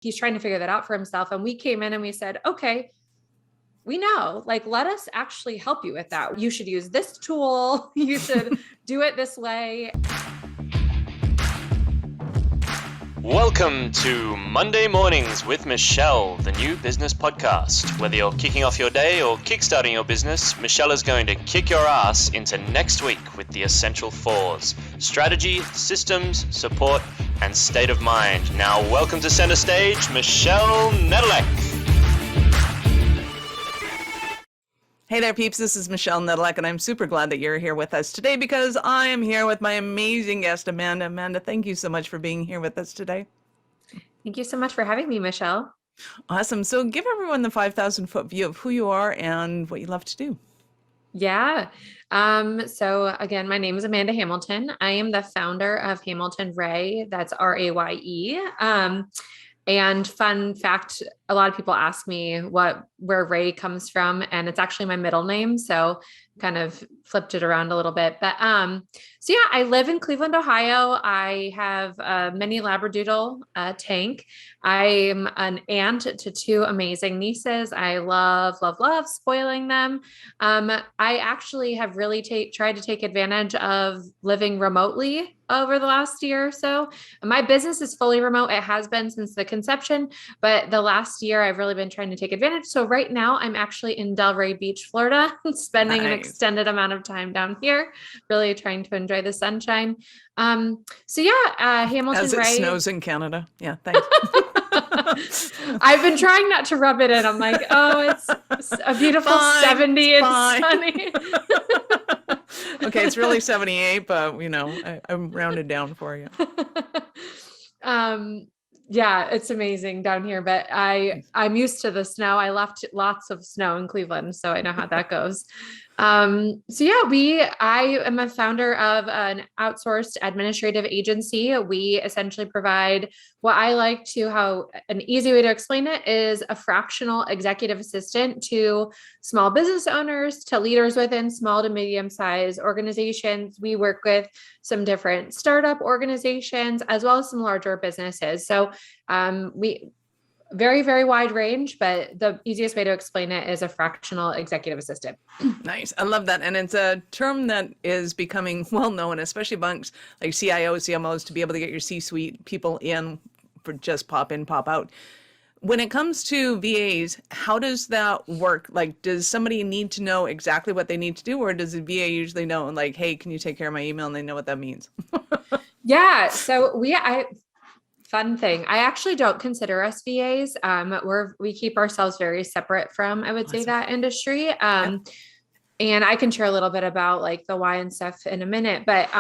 he's trying to figure that out for himself. And we came in and we said, okay, we know, like, let us actually help you with that. You should use this tool. You should do it this way. Welcome to Monday Mornings with Michelle, the new business podcast. Whether you're kicking off your day or kickstarting your business, Michelle is going to kick your ass into next week with the essential fours: strategy, systems, support, and state of mind. Now, welcome to center stage, Michelle Nedelec. Hey there, peeps. This is Michelle Nedelec, and I'm super glad that you're here with us today because I am here with my amazing guest, Amanda. Amanda, thank you so much for being here with us today. Thank you so much for having me, Michelle. Awesome. So give everyone the 5,000-foot view of who you are and what you love to do. Yeah. So again, my name is Amanda Hamilton. I am the founder of Hamilton Raye. That's Raye. And fun fact, a lot of people ask me where Ray comes from, and it's actually my middle name. So kind of flipped it around a little bit, but, so yeah, I live in Cleveland, Ohio. I have a mini Labradoodle, Tank. I'm an aunt to two amazing nieces. I love spoiling them. I actually have really tried to take advantage of living remotely over the last year or so. My business is fully remote. It has been since the conception, but the last year I've really been trying to take advantage. So right now I'm actually in Delray Beach, Florida, spending an extended amount of time down here, really trying to enjoy the sunshine. So yeah, Hamilton As it Raye. snows in Canada. Yeah, thanks. I've been trying not to rub it in. I'm like, oh, it's a beautiful 70 and sunny. Okay, it's really 78, but I'm rounded down for you. Yeah, it's amazing down here, but I'm used to the snow. I left lots of snow in Cleveland, so I know how that goes. So yeah, I am a founder of an outsourced administrative agency. We essentially provide what I like to, how an easy way to explain it is a fractional executive assistant to small business owners, to leaders within small to medium-sized organizations. We work with some different startup organizations as well as some larger businesses. So we very, very wide range, but the easiest way to explain it is a fractional executive assistant. Nice. I love that. And it's a term that is becoming well known, especially amongst like CIOs, CMOs, to be able to get your C-suite people in for just pop in, pop out. When it comes to VAs, how does that work? Like, does somebody need to know exactly what they need to do, or does the VA usually know, like, hey, can you take care of my email? And they know what that means. Yeah. So fun thing. I actually don't consider us VAs. We keep ourselves very separate from, I would say, that industry. And I can share a little bit about like the why and stuff in a minute, but,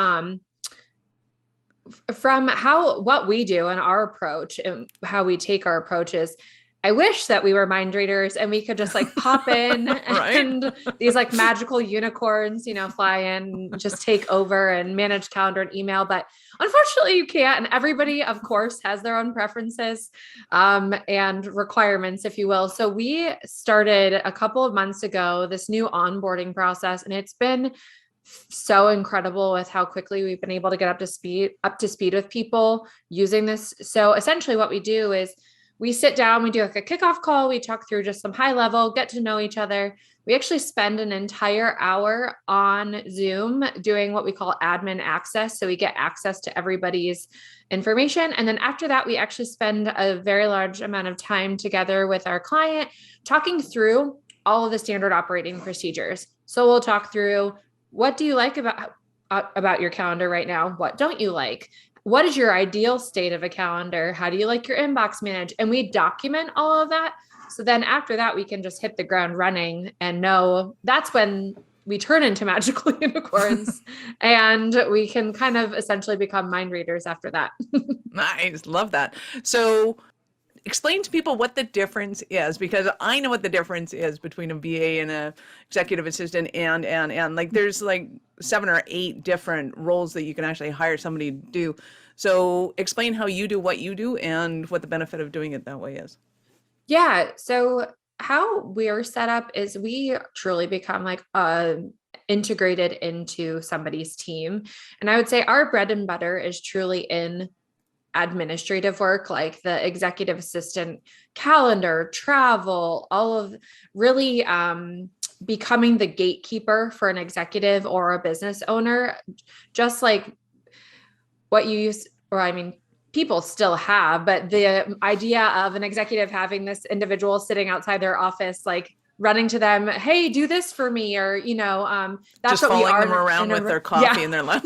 from what we do and our approach and how we take our approaches, I wish that we were mind readers and we could just like pop in Right? and these like magical unicorns, fly in, and just take over and manage calendar and email. But unfortunately you can't. And everybody, of course, has their own preferences, and requirements, if you will. So we started a couple of months ago, this new onboarding process, and it's been so incredible with how quickly we've been able to get up to speed with people using this. So essentially what we do is we sit down, we do like a kickoff call. We talk through just some high level, get to know each other. We actually spend an entire hour on Zoom doing what we call admin access. So we get access to everybody's information. And then after that, we actually spend a very large amount of time together with our client, talking through all of the standard operating procedures. So we'll talk through, what do you like about your calendar right now? What don't you like? What is your ideal state of a calendar? How do you like your inbox managed? And we document all of that. So then after that, we can just hit the ground running and know that's when we turn into magical unicorns and we can kind of essentially become mind readers after that. Nice. Love that. So explain to people what the difference is, because I know what the difference is between a VA and a executive assistant and like there's like 7 or 8 different roles that you can actually hire somebody to do. So explain how you do what you do and what the benefit of doing it that way is. Yeah. So how we're set up is we truly become like integrated into somebody's team. And I would say our bread and butter is truly in administrative work, like the executive assistant calendar, travel, all of really becoming the gatekeeper for an executive or a business owner, just like what you use, or I mean, people still have, but the idea of an executive having this individual sitting outside their office, like running to them, hey, do this for me, or that's just what we following are them around with their coffee and their lunch.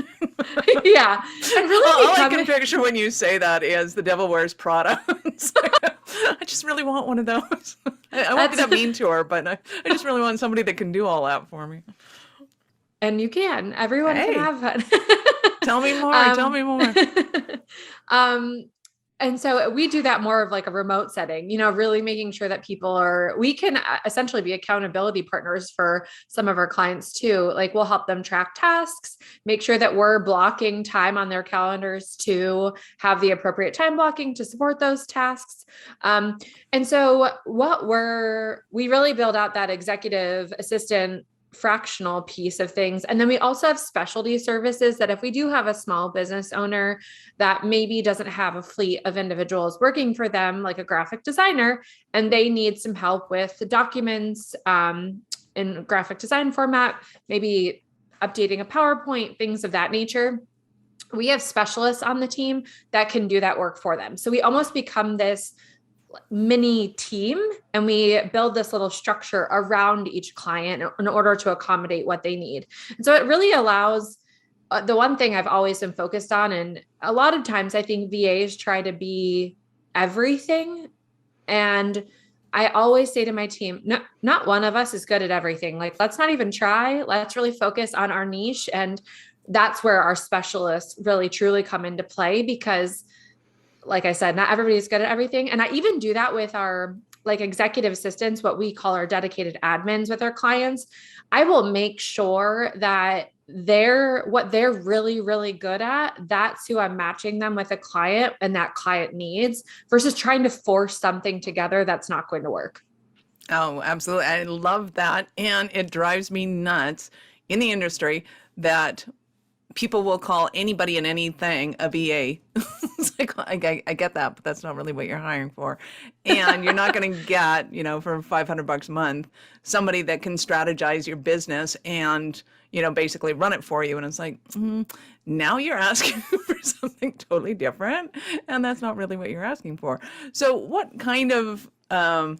Yeah, and really all I can picture when you say that is The Devil Wears Prada. I just really want one of those. I won't be that mean to her, but I just really want somebody that can do all that for me. And you can. Everyone can have fun. Tell me more. Tell me more. And so we do that more of like a remote setting, really making sure that we can essentially be accountability partners for some of our clients too. Like we'll help them track tasks, make sure that we're blocking time on their calendars to have the appropriate time blocking to support those tasks. And so we really build out that executive assistant fractional piece of things. And then we also have specialty services that if we do have a small business owner that maybe doesn't have a fleet of individuals working for them, like a graphic designer, and they need some help with the documents in graphic design format, maybe updating a PowerPoint, things of that nature, we have specialists on the team that can do that work for them. So we almost become this mini team, and we build this little structure around each client in order to accommodate what they need. And so it really allows the one thing I've always been focused on, and a lot of times I think VAs try to be everything. And I always say to my team, no, not one of us is good at everything. Like, let's not even try. Let's really focus on our niche. And that's where our specialists really truly come into play, because like I said, not everybody's good at everything. And I even do that with our like executive assistants, what we call our dedicated admins with our clients. I will make sure that what they're really, really good at, that's who I'm matching them with a client and that client needs, versus trying to force something together that's not going to work. Oh, absolutely. I love that. And it drives me nuts in the industry that people will call anybody and anything a VA. It's like, I get that, but that's not really what you're hiring for. And you're not going to get, for $500 a month, somebody that can strategize your business and, basically run it for you. And it's like, now you're asking for something totally different. And that's not really what you're asking for. So what kind of, I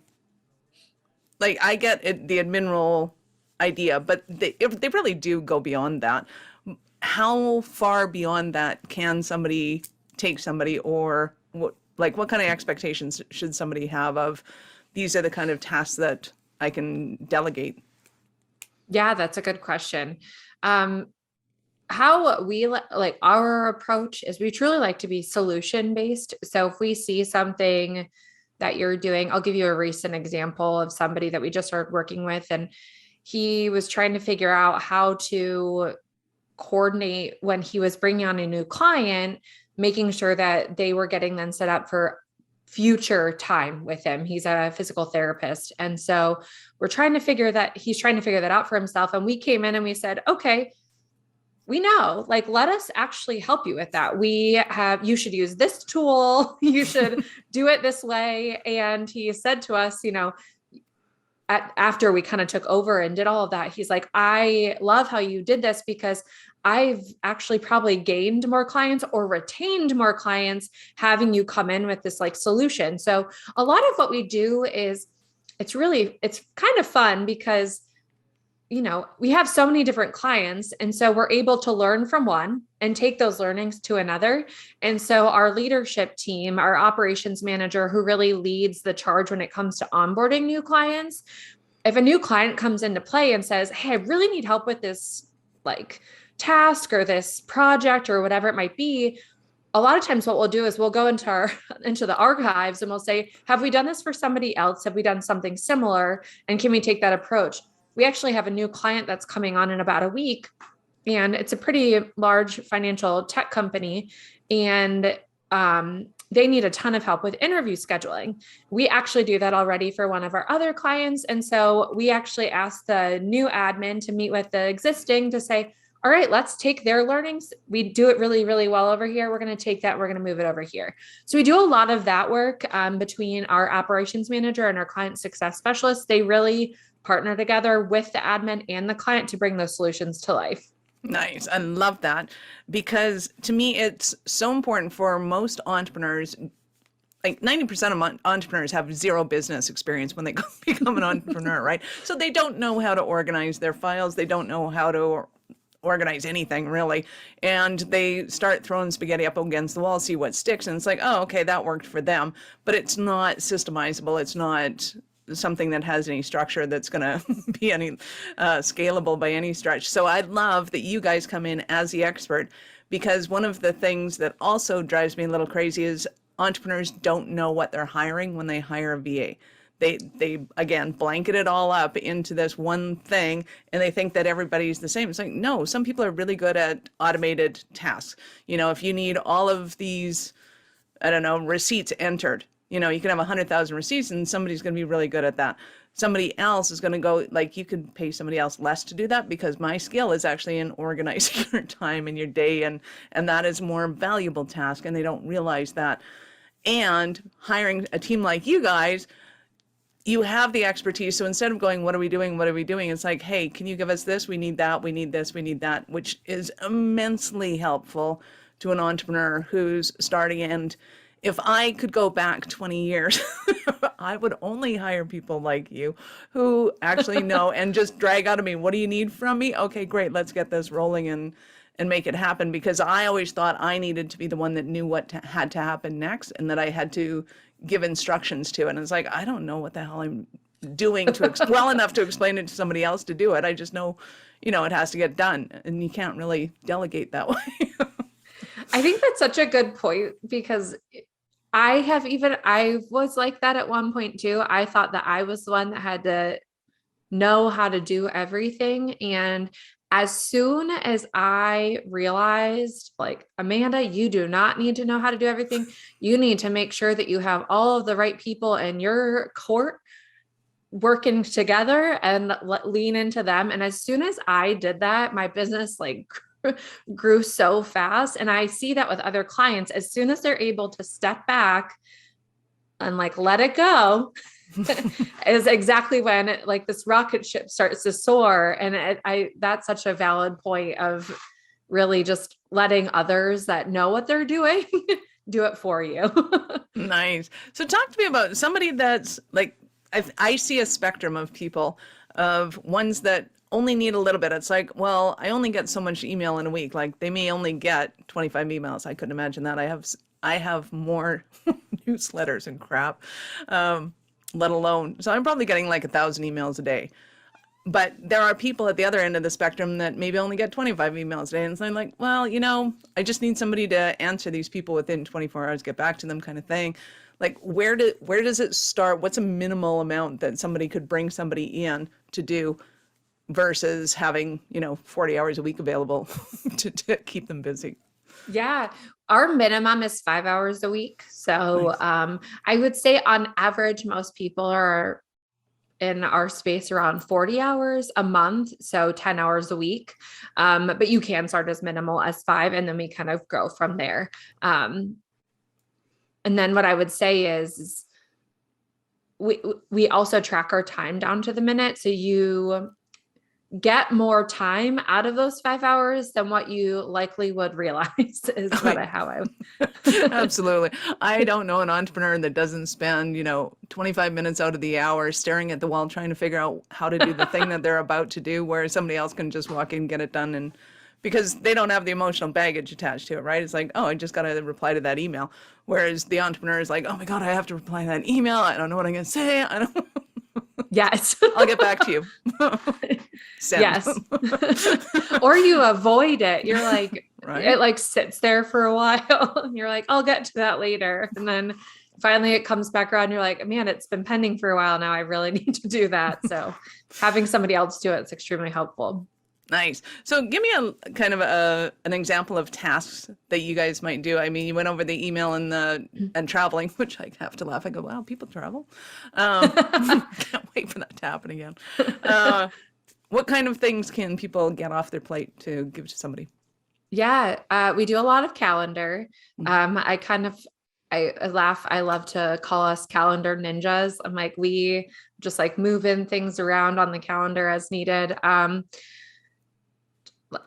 get it, the admin role idea, but they really do go beyond that. How far beyond that can somebody take somebody, or what kind of expectations should somebody have of these are the kind of tasks that I can delegate? Yeah, that's a good question. How we like our approach is we truly like to be solution based. So if we see something that you're doing, I'll give you a recent example of somebody that we just started working with, and he was trying to figure out how to coordinate when he was bringing on a new client, making sure that they were getting then set up for future time with him. He's a physical therapist. And so he's trying to figure that out for himself. And we came in and we said, okay, we know, let us actually help you with that. You should use this tool. You should do it this way. And he said to us, after we kind of took over and did all of that, he's like, I love how you did this, because I've actually probably gained more clients or retained more clients having you come in with this solution. So a lot of what we do is it's kind of fun because, we have so many different clients. And so we're able to learn from one and take those learnings to another. And so our leadership team, our operations manager, who really leads the charge when it comes to onboarding new clients, if a new client comes into play and says, hey, I really need help with this task or this project or whatever it might be, a lot of times what we'll do is we'll go into the archives and we'll say, have we done this for somebody else? Have we done something similar? And can we take that approach? We actually have a new client that's coming on in about a week, and it's a pretty large financial tech company, and they need a ton of help with interview scheduling. We actually do that already for one of our other clients. And so we actually asked the new admin to meet with the existing to say, all right, let's take their learnings. We do it really, really well over here. We're going to take that. We're going to move it over here. So we do a lot of that work between our operations manager and our client success specialist. They really partner together with the admin and the client to bring those solutions to life. Nice. I love that, because to me, it's so important for most entrepreneurs. Like 90% of entrepreneurs have zero business experience when they become an entrepreneur, right? So they don't know how to organize their files. They don't know how to organize anything really. And they start throwing spaghetti up against the wall, see what sticks. And it's like, oh, okay, that worked for them. But it's not systemizable. It's not something that has any structure that's going to be any scalable by any stretch. So I love that you guys come in as the expert, because one of the things that also drives me a little crazy is entrepreneurs don't know what they're hiring when they hire a VA. They again blanket it all up into this one thing, and they think that everybody's the same. It's like, no, some people are really good at automated tasks. You know, if you need all of these, I don't know, receipts entered, you know, you can have 100,000 receipts and somebody's going to be really good at that. Somebody else is going to go, like, you can pay somebody else less to do that, because my skill is actually in organizing your time and your day, and that is a more valuable task, and they don't realize that. And hiring a team like you guys, you have the expertise. So instead of going, what are we doing? What are we doing? It's like, hey, can you give us this? We need that. We need this. We need that, which is immensely helpful to an entrepreneur who's starting. And if I could go back 20 years, I would only hire people like you who actually know and just drag out of me, what do you need from me? Okay, great. Let's get this rolling and make it happen. Because I always thought I needed to be the one that knew what had to happen next, and that I had to give instructions to. And it's like, I don't know what the hell I'm doing well enough to explain it to somebody else to do it. I just know, you know, it has to get done, and you can't really delegate that way. I think that's such a good point, because I was like that at one point too. I thought that I was the one that had to know how to do everything. And as soon as I realized, like, Amanda, you do not need to know how to do everything. You need to make sure that you have all of the right people in your court working together, and lean into them. And as soon as I did that, my business like grew so fast. And I see that with other clients, as soon as they're able to step back and like let it go, is exactly when like this rocket ship starts to soar. And that's such a valid point of really just letting others that know what they're doing do it for you. Nice. So talk to me about somebody that's like, I see a spectrum of people, of ones that only need a little bit. It's like, well, I only get so much email in a week. Like, they may only get 25 emails. I couldn't imagine that. I have more newsletters and crap, let alone. So I'm probably getting like 1,000 emails a day. But there are people at the other end of the spectrum that maybe only get 25 emails a day. And so I'm like, well, you know, I just need somebody to answer these people within 24 hours, get back to them, kind of thing. Like, where does it start? What's a minimal amount that somebody could bring somebody in to do, versus having, you know, 40 hours a week available to keep them busy? Yeah. Our minimum is 5 hours a week. So, Nice. I would say on average, most people are in our space around 40 hours a month. So 10 hours a week. But you can start as minimal as 5, and then we kind of grow from there. And then what I would say is we also track our time down to the minute. So you get more time out of those 5 hours than what you likely would realize is how I Absolutely. I don't know an entrepreneur that doesn't spend, 25 minutes out of the hour staring at the wall trying to figure out how to do the thing that they're about to do, where somebody else can just walk in and get it done. And because they don't have the emotional baggage attached to it, right? It's like, oh, I just got to reply to that email. Whereas the entrepreneur is like, oh my God, I have to reply to that email. I don't know what I'm going to say. I don't. Yes. I'll get back to you. Send. Yes. Or you avoid it. You're like, right? It like sits there for a while. You're like, I'll get to that later. And then finally it comes back around. You're like, man, it's been pending for a while now. I really need to do that. So having somebody else do it is extremely helpful. Nice. So give me a kind of an example of tasks that you guys might do. I mean, you went over the email and traveling, which I have to laugh. I go, wow, people travel. Can't wait for that to happen again. What kind of things can people get off their plate to give to somebody? Yeah, we do a lot of calendar. I laugh. I love to call us calendar ninjas. I'm like, we just like moving things around on the calendar as needed.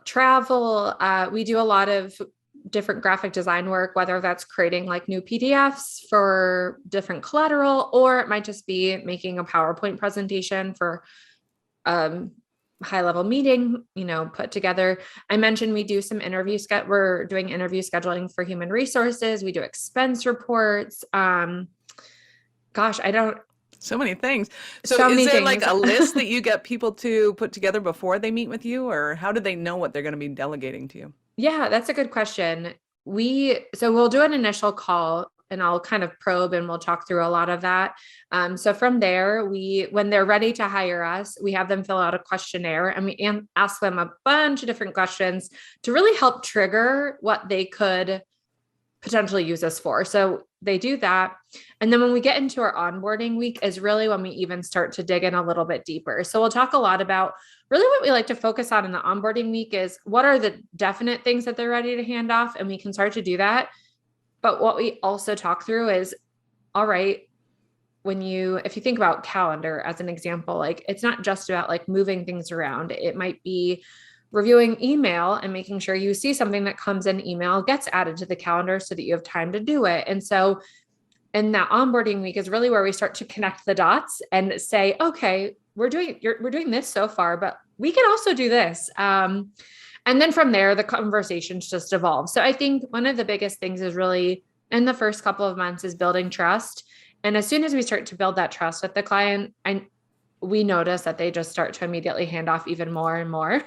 Travel, we do a lot of different graphic design work, whether that's creating like new PDFs for different collateral, or it might just be making a PowerPoint presentation for high level meeting, put together. I mentioned we do some we're doing interview scheduling for human resources. We do expense reports. So many things. So So is many there things. like a list that you get people to put together before they meet with you, or how do they know what they're going to be delegating to you? Yeah, that's a good question. We'll do an initial call and I'll kind of probe and we'll talk through a lot of that. So from there, when they're ready to hire us, we have them fill out a questionnaire and we ask them a bunch of different questions to really help trigger what they could potentially use us for. So they do that. And then when we get into our onboarding week is really when we even start to dig in a little bit deeper. So we'll talk a lot about really what we like to focus on in the onboarding week is what are the definite things that they're ready to hand off, and we can start to do that. But what we also talk through is, all right, if you think about calendar as an example, like it's not just about like moving things around. It might be reviewing email and making sure you see something that comes in email gets added to the calendar so that you have time to do it. And so in that onboarding week is really where we start to connect the dots and say, okay, we're doing this so far, but we can also do this. And then from there, the conversations just evolve. So I think one of the biggest things is really in the first couple of months is building trust. And as soon as we start to build that trust with the client, we notice that they just start to immediately hand off even more and more.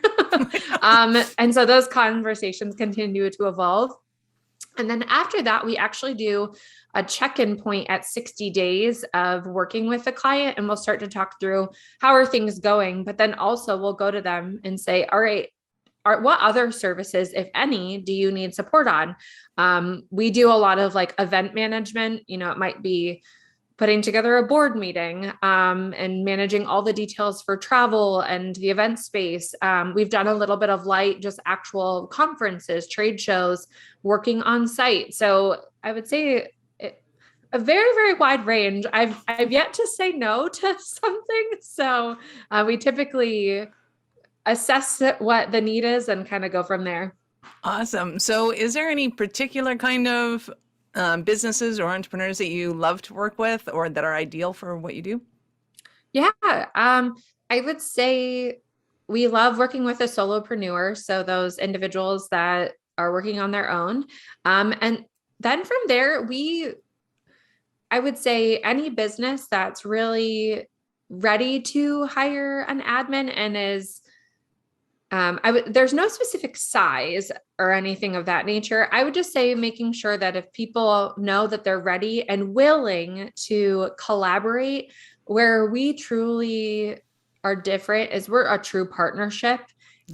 And so those conversations continue to evolve. And then after that, we actually do a check-in point at 60 days of working with the client, and we'll start to talk through how are things going, but then also we'll go to them and say, all right, what other services, if any, do you need support on? We do a lot of like event management, it might be putting together a board meeting and managing all the details for travel and the event space. We've done a little bit of light, just actual conferences, trade shows, working on site. So I would say a very, very wide range. I've yet to say no to something. So we typically assess what the need is and kind of go from there. Awesome. So is there any particular kind of businesses or entrepreneurs that you love to work with or that are ideal for what you do? Yeah. I would say we love working with a solopreneur. So those individuals that are working on their own. And then from there, I would say any business that's really ready to hire an admin and is there's no specific size or anything of that nature. I would just say making sure that if people know that they're ready and willing to collaborate, where we truly are different is we're a true partnership.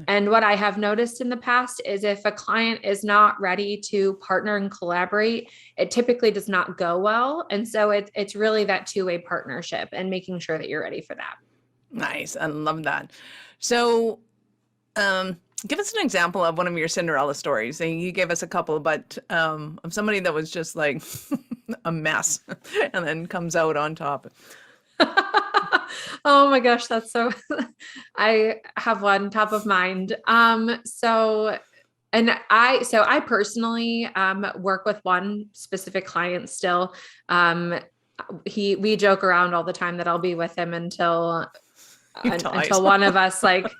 And what I have noticed in the past is if a client is not ready to partner and collaborate, it typically does not go well. And so it's really that two-way partnership and making sure that you're ready for that. Nice. I love that. So give us an example of one of your Cinderella stories. And you gave us a couple, but of somebody that was just like a mess and then comes out on top. Oh my gosh, that's so I have one top of mind. So I personally work with one specific client still. We joke around all the time that I'll be with him until one of us like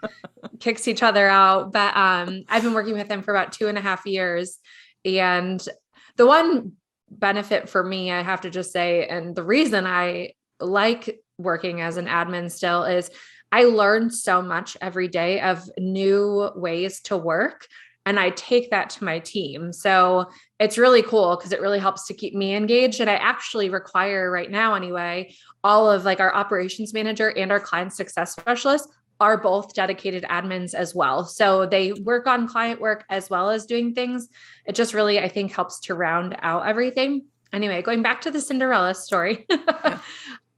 kicks each other out. But I've been working with him for about 2.5 years. And the one benefit for me, I have to just say, and the reason I like working as an admin still is I learn so much every day of new ways to work. And I take that to my team. So it's really cool because it really helps to keep me engaged. And I actually require right now anyway, all of like our operations manager and our client success specialist are both dedicated admins as well. So they work on client work as well as doing things. It just really, I think, helps to round out everything. Anyway, going back to the Cinderella story,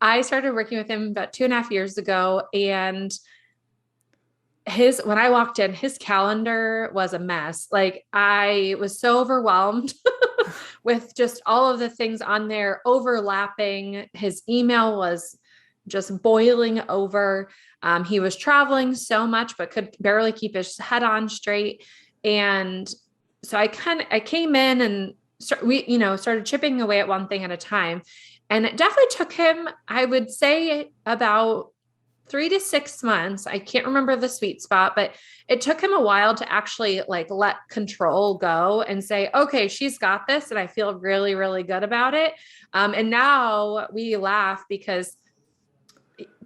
I started working with him about 2.5 years ago, and when I walked in, his calendar was a mess. Like I was so overwhelmed with just all of the things on there overlapping. His email was just boiling over. He was traveling so much, but could barely keep his head on straight. And so I came in and we, started chipping away at one thing at a time. And it definitely took him, I would say, about 3 to 6 months. I can't remember the sweet spot, but it took him a while to actually like let control go and say, okay, she's got this. And I feel really, really good about it. And now we laugh because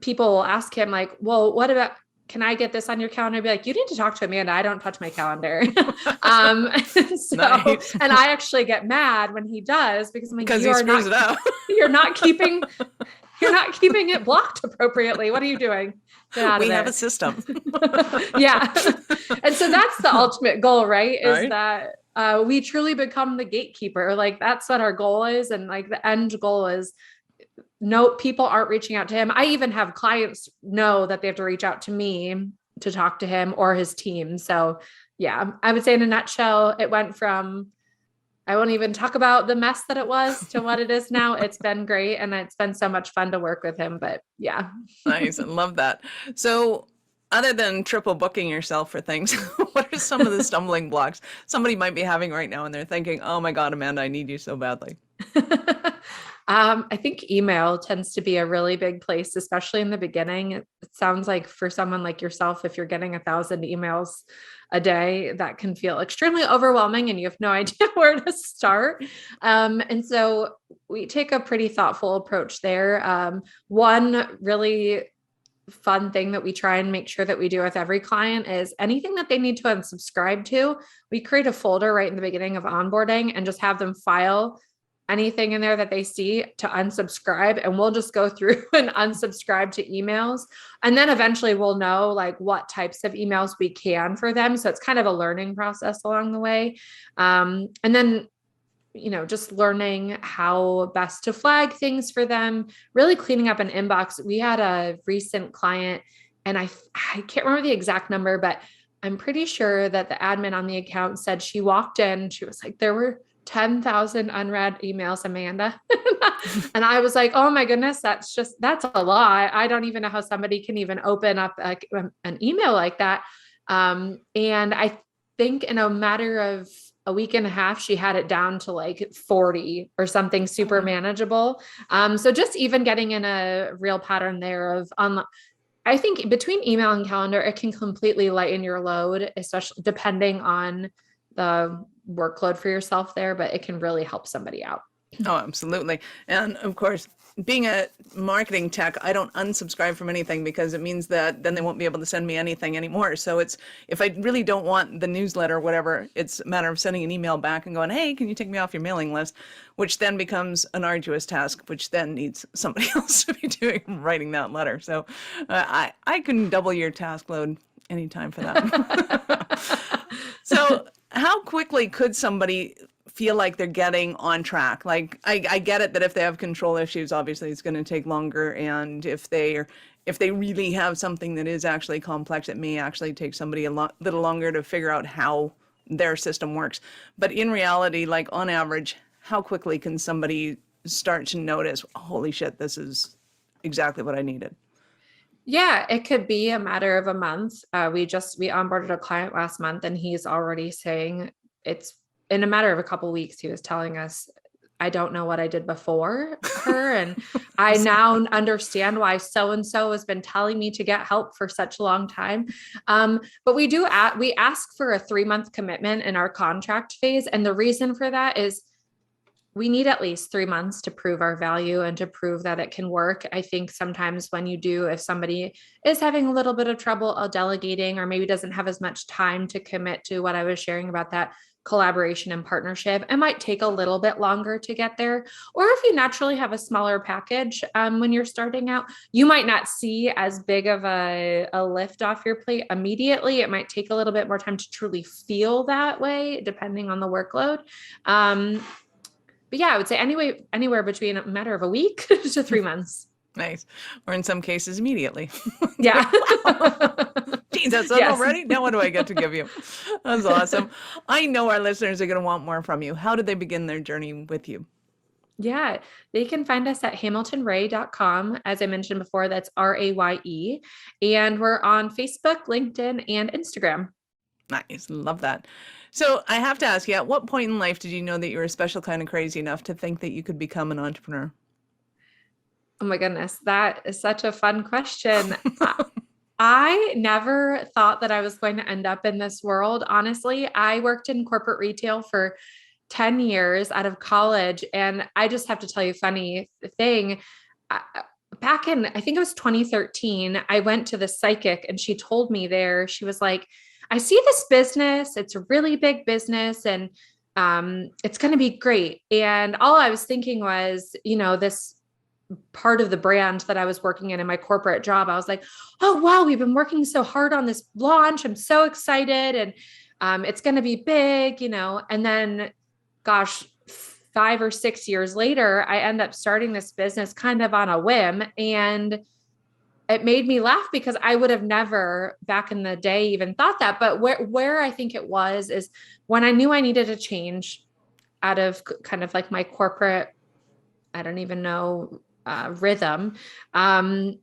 people will ask him like, well, what about, can I get this on your calendar? I'd be like, you need to talk to Amanda. I don't touch my calendar. Nice. And I actually get mad when he does because I'm like, because he screws it up. You're not keeping it blocked appropriately. What are you doing? Get out of there. We have a system. Yeah. And so that's the ultimate goal, right? Is Right. that we truly become the gatekeeper. Like that's what our goal is. And like the end goal is no, people aren't reaching out to him. I even have clients know that they have to reach out to me to talk to him or his team. So yeah, I would say in a nutshell, it went from, I won't even talk about the mess that it was to what it is now. It's been great. And it's been so much fun to work with him, but yeah. Nice. I love that. So other than triple booking yourself for things, what are some of the stumbling blocks somebody might be having right now? And they're thinking, oh my God, Amanda, I need you so badly. I think email tends to be a really big place, especially in the beginning. It sounds like for someone like yourself, if you're getting 1,000 emails a day, that can feel extremely overwhelming and you have no idea where to start. And so we take a pretty thoughtful approach there. One really fun thing that we try and make sure that we do with every client is anything that they need to unsubscribe to, we create a folder right in the beginning of onboarding and just have them file anything in there that they see to unsubscribe. And we'll just go through and unsubscribe to emails. And then eventually we'll know like what types of emails we can for them. So it's kind of a learning process along the way. And then, just learning how best to flag things for them, really cleaning up an inbox. We had a recent client and I can't remember the exact number, but I'm pretty sure that the admin on the account said she walked in, she was like, there were 10,000 unread emails, Amanda. And I was like, oh my goodness, that's a lot. I don't even know how somebody can even open up an email like that. And I think in a matter of a week and a half, she had it down to like 40 or something super manageable. So just even getting in a real pattern there of I think between email and calendar, it can completely lighten your load, especially depending on the workload for yourself there, but it can really help somebody out. Oh, absolutely. And of course, being a marketing tech, I don't unsubscribe from anything because it means that then they won't be able to send me anything anymore. So it's, if I really don't want the newsletter or whatever, it's a matter of sending an email back and going, hey, can you take me off your mailing list? Which then becomes an arduous task, which then needs somebody else to be writing that letter. So I can double your task load anytime for that. So how quickly could somebody feel like they're getting on track? Like I get it that if they have control issues, obviously it's going to take longer. And if they really have something that is actually complex, it may actually take somebody a little longer to figure out how their system works. But in reality, like on average, how quickly can somebody start to notice, holy shit, this is exactly what I needed? Yeah, it could be a matter of a month. We onboarded a client last month and he's already saying it's in a matter of a couple of weeks. He was telling us, I don't know what I did before her. And I now understand why so-and-so has been telling me to get help for such a long time. But we ask for a 3-month commitment in our contract phase. And the reason for that is we need at least 3 months to prove our value and to prove that it can work. I think sometimes if somebody is having a little bit of trouble delegating, or maybe doesn't have as much time to commit to what I was sharing about that collaboration and partnership, it might take a little bit longer to get there. Or if you naturally have a smaller package when you're starting out, you might not see as big of a lift off your plate immediately. It might take a little bit more time to truly feel that way, depending on the workload. But yeah, I would say anywhere between a matter of a week to 3 months. Nice. Or in some cases, immediately. Yeah. Geez, that's done Yes. already? Now what do I get to give you? That's awesome. I know our listeners are going to want more from you. How did they begin their journey with you? Yeah, they can find us at hamiltonraye.com. As I mentioned before, that's RAYE. And we're on Facebook, LinkedIn, and Instagram. Nice. Love that. So I have to ask you, at what point in life did you know that you were a special kind of crazy enough to think that you could become an entrepreneur? Oh my goodness, that is such a fun question. I never thought that I was going to end up in this world. Honestly, I worked in corporate retail for 10 years out of college. And I just have to tell you a funny thing. Back in, I think it was 2013, I went to the psychic and she told me there, she was like, I see this business. It's a really big business and it's going to be great. And all I was thinking was, this part of the brand that I was working in my corporate job, I was like, oh, wow, we've been working so hard on this launch. I'm so excited. And it's going to be big, and then gosh, 5 or 6 years later, I end up starting this business kind of on a whim. And it made me laugh because I would have never back in the day even thought that. But where I think it was is when I knew I needed a change out of kind of like my corporate, I don't even know, rhythm. I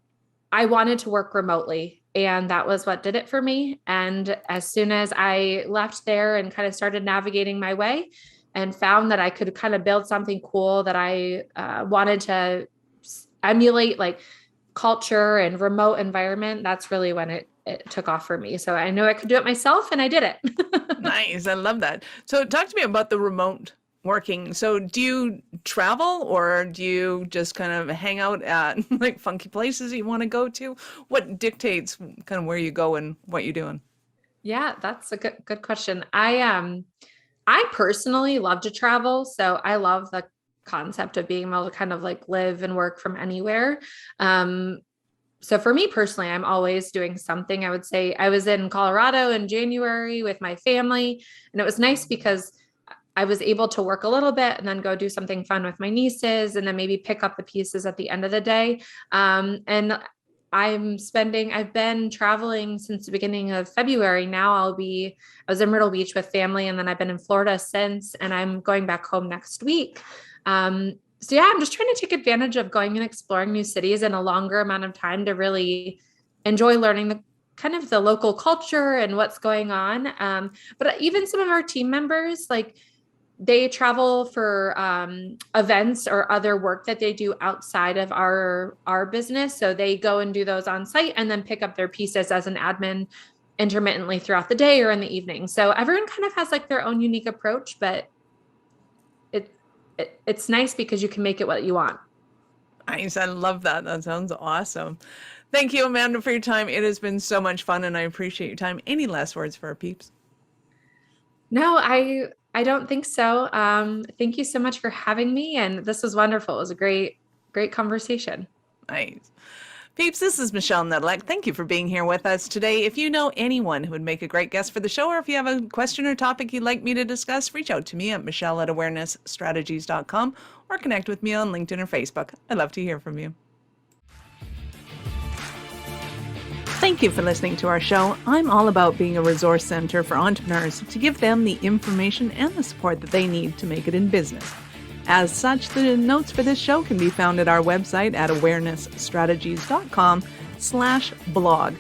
wanted to work remotely. And that was what did it for me. And as soon as I left there and kind of started navigating my way and found that I could kind of build something cool that I wanted to emulate, like culture and remote environment, that's really when it took off for me. So I knew I could do it myself and I did it. Nice. I love that. So talk to me about the remote working. So do you travel or do you just kind of hang out at like funky places that you want to go to? What dictates kind of where you go and what you're doing? Yeah, that's a good question. I personally love to travel. So I love the concept of being able to kind of like live and work from anywhere. So for me personally, I'm always doing something. I would say I was in Colorado in January with my family, and it was nice because I was able to work a little bit and then go do something fun with my nieces and then maybe pick up the pieces at the end of the day. And I've been traveling since the beginning of February. Now I was in Myrtle Beach with family, and then I've been in Florida since, and I'm going back home next week. So yeah, I'm just trying to take advantage of going and exploring new cities in a longer amount of time to really enjoy learning the kind of the local culture and what's going on. But even some of our team members, like they travel for events or other work that they do outside of our business. So they go and do those on site and then pick up their pieces as an admin intermittently throughout the day or in the evening. So everyone kind of has like their own unique approach, but it's nice because you can make it what you want. Nice. I love that. That sounds awesome. Thank you, Amanda, for your time. It has been so much fun and I appreciate your time. Any last words for our peeps? No, I don't think so. Thank you so much for having me. And this was wonderful. It was a great conversation. Nice. Peeps, this is Michelle Nedelec. Thank you for being here with us today. If you know anyone who would make a great guest for the show, or if you have a question or topic you'd like me to discuss, reach out to me at michelle@awarenessstrategies.com or connect with me on LinkedIn or Facebook. I'd love to hear from you. Thank you for listening to our show. I'm all about being a resource center for entrepreneurs to give them the information and the support that they need to make it in business. As such, the notes for this show can be found at our website at awarenessstrategies.com/blog.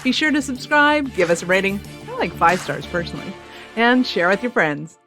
Be sure to subscribe, give us a rating. I like 5 stars personally, and share with your friends.